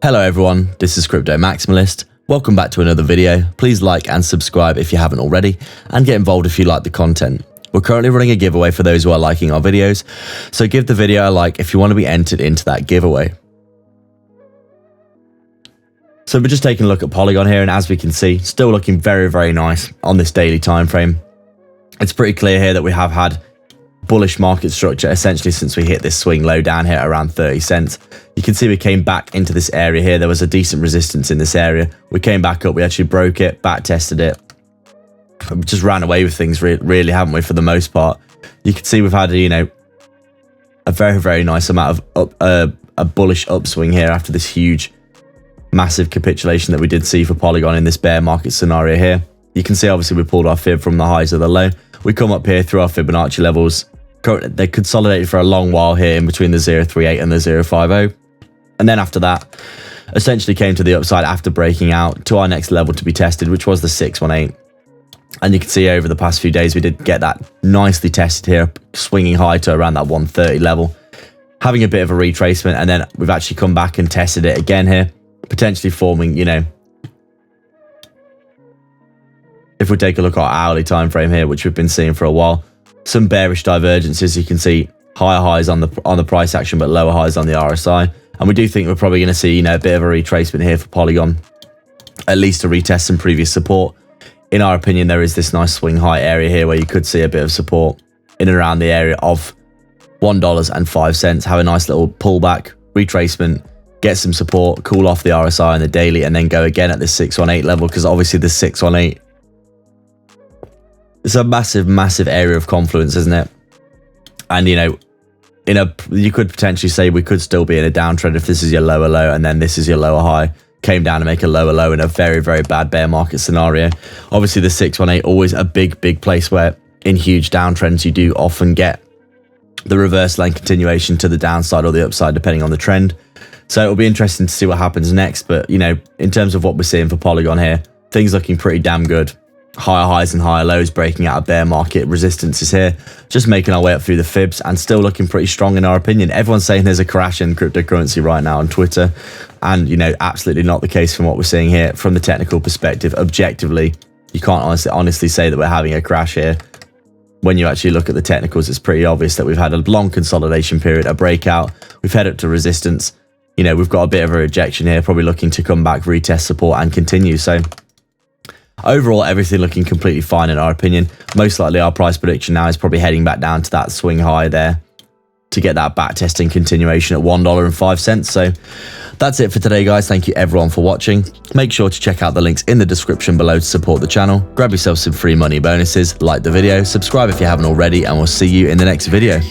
Hello everyone, this is Crypto Maximalist. Welcome back to another video. Please like and subscribe if you haven't already, and get involved if you like the content. We're currently running a giveaway for those who are liking our videos, so give the video a like if you want to be entered into that giveaway. So we're just taking a look at Polygon here, and as we can see, still looking very nice on this daily time frame. It's pretty clear here that we have had bullish market structure essentially since we hit this swing low down here around 30 cents. You can see we came back into this area here. There was a decent resistance in this area. We came back up, we actually broke it, back tested it. We just ran away with things really, haven't we, for the most part. You can see we've had, a very nice amount of a bullish upswing here after this huge massive capitulation that we did see for Polygon in this bear market scenario here. You can see obviously we pulled our fib from the highs of the low. We come up here through our Fibonacci levels. They consolidated for a long while here in between the 0.38 and the 0.50. And then after that, essentially came to the upside after breaking out to our next level to be tested, which was the 618. And you can see over the past few days, we did get that nicely tested here, swinging high to around that 130 level, having a bit of a retracement. And then we've actually come back and tested it again here, potentially forming, if we take a look at our hourly time frame here, which we've been seeing for a while, some bearish divergences. You can see higher highs on the price action, but lower highs on the RSI. And we do think we're probably going to see, a bit of a retracement here for Polygon, at least to retest some previous support. In our opinion, there is this nice swing high area here where you could see a bit of support in and around the area of $1.05. Have a nice little pullback, retracement, get some support, cool off the RSI and the daily, and then go again at this 618 level, because obviously the 618, it's a massive area of confluence, isn't it? And you could potentially say we could still be in a downtrend if this is your lower low and then this is your lower high, came down to make a lower low in a very bad bear market scenario. Obviously the 618 always a big place where in huge downtrends you do often get the reverse line continuation to the downside or the upside depending on the trend. So it'll be interesting to see what happens next. But in terms of what we're seeing for Polygon here, things looking pretty damn good. Higher highs and higher lows, breaking out of bear market resistances here, just making our way up through the fibs and still looking pretty strong in our opinion. Everyone's saying there's a crash in cryptocurrency right now on Twitter, and absolutely not the case from what we're seeing here from the technical perspective. Objectively, you can't honestly say that we're having a crash here. When you actually look at the technicals, it's pretty obvious that we've had a long consolidation period, a breakout, we've headed up to resistance. We've got a bit of a rejection here, probably looking to come back, retest support and continue. So overall, everything looking completely fine in our opinion. Most likely our price prediction now is probably heading back down to that swing high there to get that back testing continuation at $1.05. So that's it for today, guys. Thank you everyone for watching. Make sure to check out the links in the description below to support the channel. Grab yourself some free money bonuses, like the video, subscribe if you haven't already, and we'll see you in the next video.